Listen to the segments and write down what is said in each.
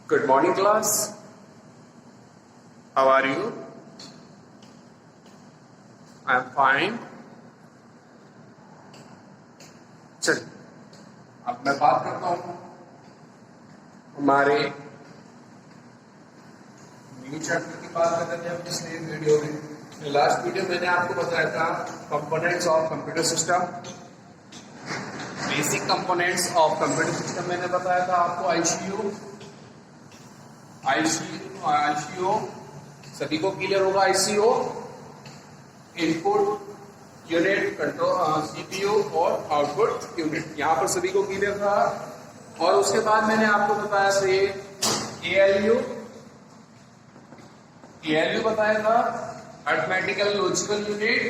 Good morning, class. How are you? I am fine. चल, अब मैं बात करता हूँ हमारे न्यू चैप्टर की बात कर रहे थे हम पिछले वीडियो में। लास्ट वीडियो मैंने आपको बताया था components of computer system, basic components of computer system मैंने बताया था आपको। आईसीओ सभी को क्लियर होगा। ICO input unit, control CPU और आउटपुट यूनिट, यहाँ पर सभी को क्लियर था। और उसके बाद मैंने आपको बताया था एएलयू बताया था, अरिथमेटिकल लॉजिकल यूनिट।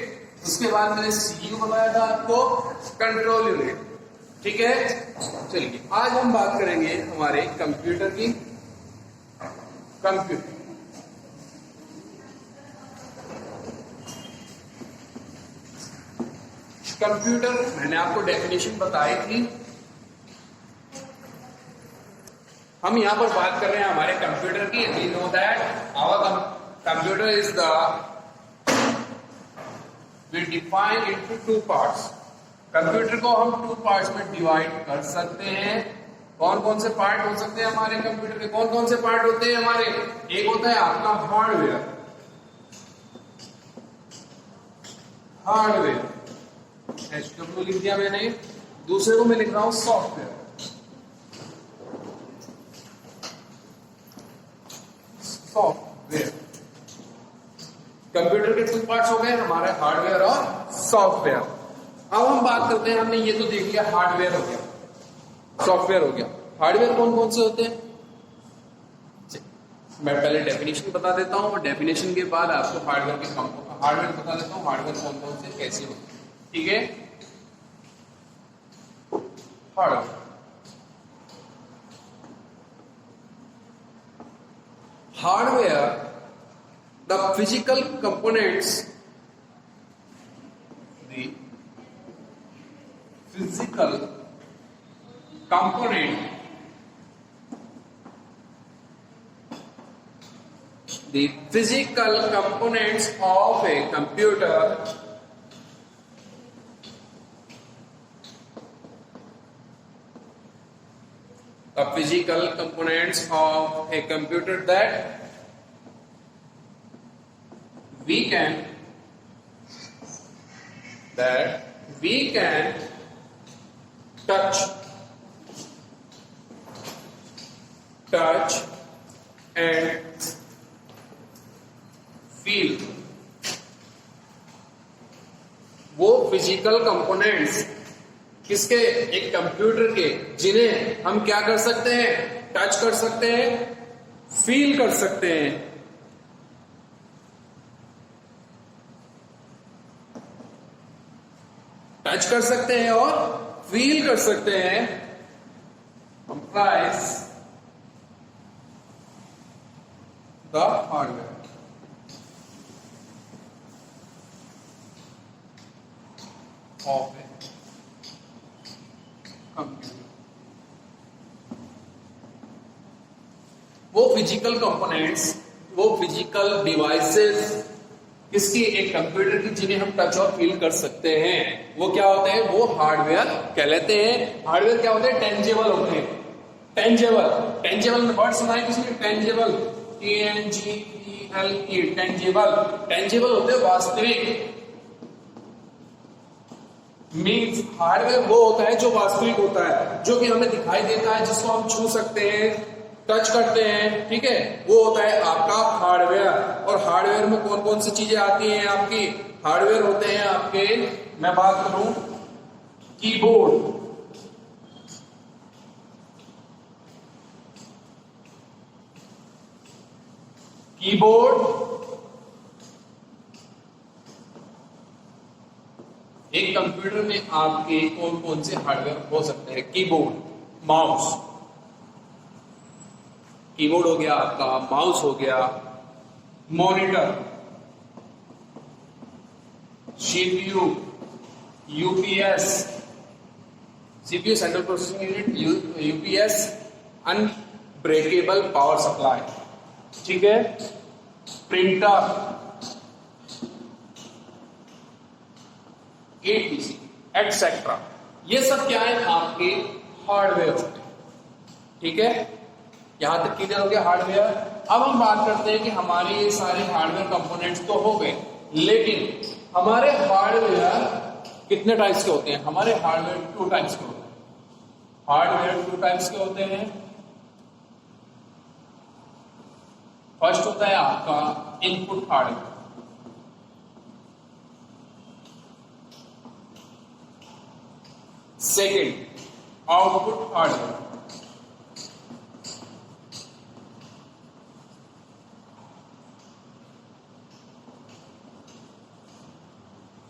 उसके बाद मैंने सीयू बताया था आपको, कंट्रोल यूनिट। ठीक है, चलिए आज हम बात करेंगे हमारे कंप्यूटर की। कंप्यूटर मैंने आपको डेफिनेशन बताई थी। हम यहां पर बात कर रहे हैं हमारे कंप्यूटर की। We know that our computer is we define into two parts. Computer को हम टू पार्ट्स में डिवाइड कर सकते हैं। कौन कौन से पार्ट हो सकते हैं हमारे कंप्यूटर के? कौन कौन से पार्ट होते हैं हमारे? एक होता है आपका हार्डवेयर, HW लिख दिया मैंने। दूसरे को मैं लिख रहा हूं सॉफ्टवेयर। कंप्यूटर के टू पार्ट्स हो गए हमारे, हार्डवेयर और सॉफ्टवेयर। अब हम बात करते हैं, हमने ये तो देख लिया हार्डवेयर हो गया, सॉफ्टवेयर हो गया। हार्डवेयर कौन कौन से होते हैं? मैं पहले डेफिनेशन बता देता हूं और डेफिनेशन के बाद आपको हार्डवेयर बता देता हूं, हार्डवेयर कौन कौन से कैसे होते हैं। ठीक है, hardware the physical components, the physical component, the physical components of a computer the physical components of a computer that we can touch and feel। वो फिजिकल कंपोनेंट्स किसके? एक कंप्यूटर के, जिन्हें हम क्या कर सकते हैं? टच कर सकते हैं, फील कर सकते हैं। टच कर सकते हैं और फील कर सकते हैं। Comprise the hardware of a computer. वो फिजिकल कंपोनेंट्स, वो फिजिकल डिवाइसेस किसकी? एक कंप्यूटर की, जिन्हें हम टच और फील कर सकते हैं। वो क्या होते हैं? वो हार्डवेयर कहलाते हैं। हार्डवेयर क्या होते हैं? टेंजेबल होते हैं। टेंजेबल वर्ड सुना है किसने? टेंजेबल, TNGEBLE, टेंजेबल होते हैं, वास्तविक। मीन्स हार्डवेयर वो होता है जो वास्तविक होता है, जो कि हमें दिखाई देता है, जिसको हम छू सकते हैं, टच करते हैं। ठीक है, वो होता है आपका हार्डवेयर। और हार्डवेयर में कौन कौन सी चीजें आती हैं आपकी? हार्डवेयर होते हैं आपके, मैं बात करूं कीबोर्ड, एक कंप्यूटर में आपके कौन कौन से हार्डवेयर हो सकते हैं? कीबोर्ड, माउस, कीबोर्ड हो गया आपका, माउस हो गया, monitor, CPU, UPS, CPU central processing unit, UPS, breakable power supply, ठीक है, प्रिंटर, एटीसी एटसेट्रा, ये सब क्या है आपके हार्डवेयर होते हैं, ठीक है। यहां तक क्लियर हो गया हार्डवेयर। अब हम बात करते हैं कि हमारे ये सारे हार्डवेयर कंपोनेंट्स तो हो गए, लेकिन हमारे हार्डवेयर कितने टाइप्स के होते हैं? हमारे हार्डवेयर 2 टाइप्स के होते हैं। हार्डवेयर 2 टाइप्स के होते हैं। फर्स्ट होता है आपका input hardware, second output hardware.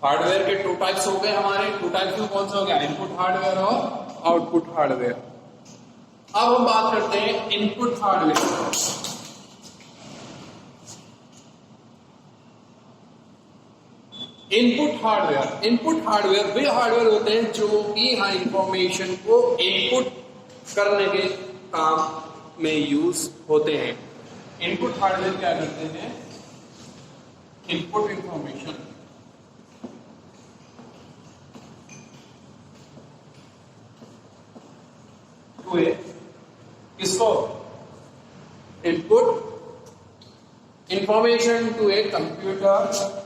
Hardware के 2 टाइप्स हो गए हमारे। 2 टाइप्स में कौन सा हो गया? इनपुट हार्डवेयर और आउटपुट हार्डवेयर। अब हम बात करते हैं इनपुट हार्डवेयर। इनपुट हार्डवेयर वे हार्डवेयर होते हैं जो कि इंफॉर्मेशन को इनपुट करने के काम में यूज होते हैं। इनपुट हार्डवेयर क्या करते हैं? इनपुट इंफॉर्मेशन टू ए किसको? Input information to a computer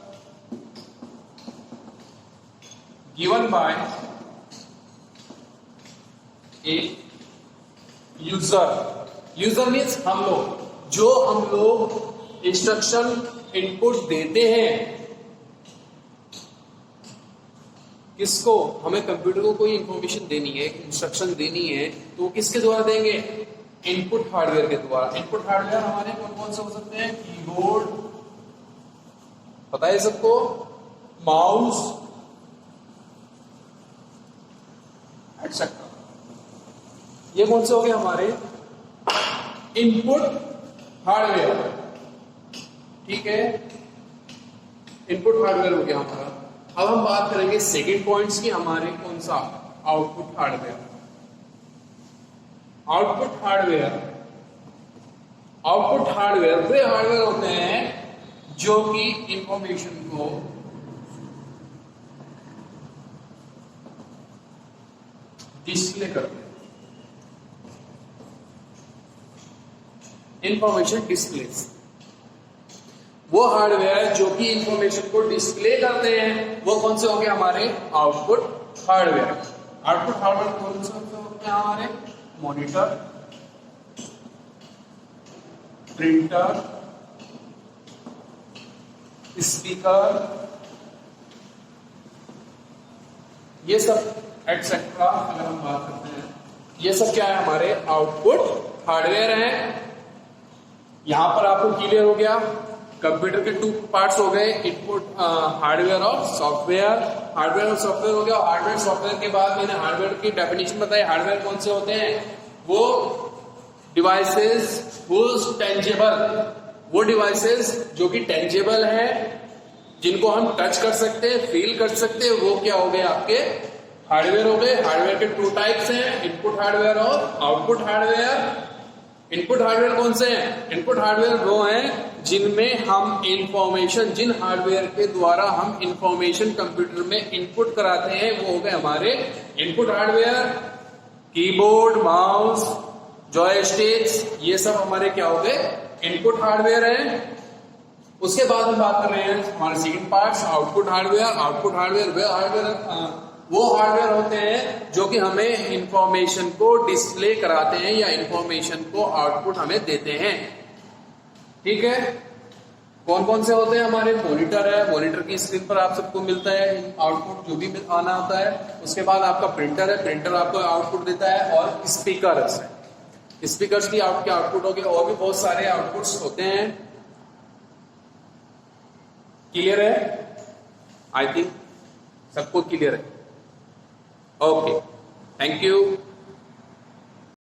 given by a user means हम लोग इंस्ट्रक्शन इनपुट देते हैं। किसको? हमें कंप्यूटर को कोई इंफॉर्मेशन देनी है, इंस्ट्रक्शन देनी है, तो वो किसके द्वारा देंगे? इनपुट हार्डवेयर के द्वारा। इनपुट हार्डवेयर हमारे कौन से हो सकते हैं? कीबोर्ड, पता है सबको, माउस एक्सेट्रा। ये कौन से हो गए हमारे इनपुट हार्डवेयर, ठीक है, इनपुट हार्डवेयर हो गया हमारा। अब हम बात करेंगे सेकंड पॉइंट्स की, हमारे कौन सा? Output hardware. आउटपुट हार्डवेयर वे हार्डवेयर होते हैं जो कि इंफॉर्मेशन को डिस्प्ले करते हैं। इंफॉर्मेशन डिस्प्ले, वो हार्डवेयर जो कि इंफॉर्मेशन को डिस्प्ले करते हैं वो कौन से हो गए हमारे? Output hardware. आउटपुट हार्डवेयर कौन से होते हैं हमारे? मॉनिटर, प्रिंटर, स्पीकर, ये सब एटसेट्रा। अगर हम बात करते हैं, ये सब क्या है? हमारे आउटपुट हार्डवेयर हैं। यहां पर आपको क्लियर हो गया कंप्यूटर के 2 पार्ट्स हो गए, इनपुट हार्डवेयर और सॉफ्टवेयर। हार्डवेयर और सॉफ्टवेयर हो गया। हार्डवेयर सॉफ्टवेयर के बाद मैंने हार्डवेयर की डेफिनेशन बताई। हार्डवेयर कौन से होते हैं? वो डिवाइसेस वो डिवाइसेस जो कि टेंजेबल है, जिनको हम टच कर सकते हैं, फील कर सकते हैं, वो क्या हो गए? आपके हार्डवेयर हो गए। हार्डवेयर के 2 टाइप्स हैं, इनपुट हार्डवेयर और आउटपुट हार्डवेयर। इनपुट हार्डवेयर कौन से हैं? इनपुट हार्डवेयर वो हैं जिनमें हम इंफॉर्मेशन, जिन हार्डवेयर के द्वारा हम इंफॉर्मेशन कंप्यूटर में इनपुट कराते हैं, वो हो गए हमारे input hardware. Keyboard, mouse, joysticks, ये सब हमारे क्या हो गए? इनपुट हार्डवेयर हैं। उसके बाद हम बात कर रहे हैं हमारे second parts, output hardware. Output hardware वो हार्डवेयर होते हैं जो कि हमें इंफॉर्मेशन को डिस्प्ले कराते हैं या इंफॉर्मेशन को आउटपुट हमें देते हैं, ठीक है। कौन कौन से होते हैं हमारे? मॉनिटर है, मॉनिटर की स्क्रीन पर आप सबको मिलता है आउटपुट जो भी आना होता है। उसके बाद आपका प्रिंटर है, प्रिंटर आपको आउटपुट देता है। और स्पीकर्स है, स्पीकर्स की आपके आउटपुट हो गए। और भी बहुत सारे आउटपुट्स होते हैं। क्लियर है? आई थिंक सबको क्लियर है। Okay, thank you.